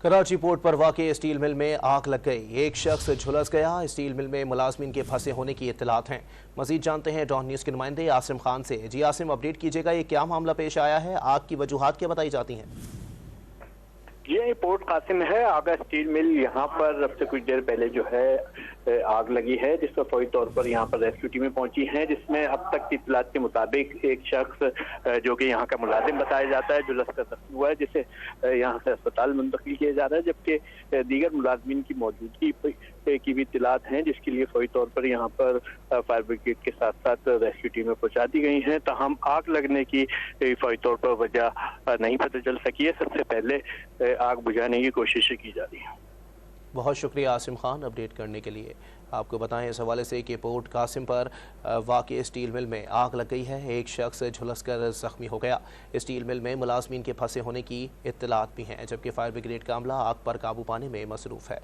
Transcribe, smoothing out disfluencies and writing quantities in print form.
Karachi port पर वाक़ई steel mill में आग लग गई। एक शख्स झुलस गया। स्टील मिल में मुलाजमीन के फंसे होने की इत्तलात हैं। मजीद जानते हैं डॉन न्यूज़ के नुमाइंदे आसिम खान से। जी आसिम, अपडेट कीजिएगा, ये क्या मामला पेश आया है? आग की वजूहात क्या बताई जाती हैं? ये पोर्ट कासिम है। आगा स्टील मिल यहाँ पर अब से कुछ देर पहले जो है आग लगी है, जिस पर फौरी तौर पर यहाँ पर रेस्क्यू टीमें पहुंची हैं, जिसमें अब तक की इत्तलात के मुताबिक एक शख्स जो कि यहाँ का मुलाजिम बताया जाता है झुलस कर जख्मी हुआ है, जिसे यहाँ से अस्पताल मुंतकिल किया जा रहा है, जबकि दीगर मुलाजमीन की मौजूदगी की भी इत्तलात हैं, जिसके लिए फौरी तौर पर यहाँ पर फायर ब्रिगेड के साथ साथ रेस्क्यू टीमें पहुँचा दी गई हैं। ताहम आग लगने की फौरी तौर पर वजह नहीं पता चल सकी है। सबसे पहले आग बुझाने की कोशिशें की जा रही हैं। बहुत शुक्रिया आसिम खान अपडेट करने के लिए। आपको बताएं इस हवाले से कि पोर्ट कासिम पर वाक़ई स्टील मिल में आग लग गई है। एक शख्स झुलस कर ज़ख्मी हो गया। स्टील मिल में मुलाजमीन के फंसे होने की इत्तलात भी हैं, जबकि फायर ब्रिगेड का अमला आग पर काबू पाने में मसरूफ़ है।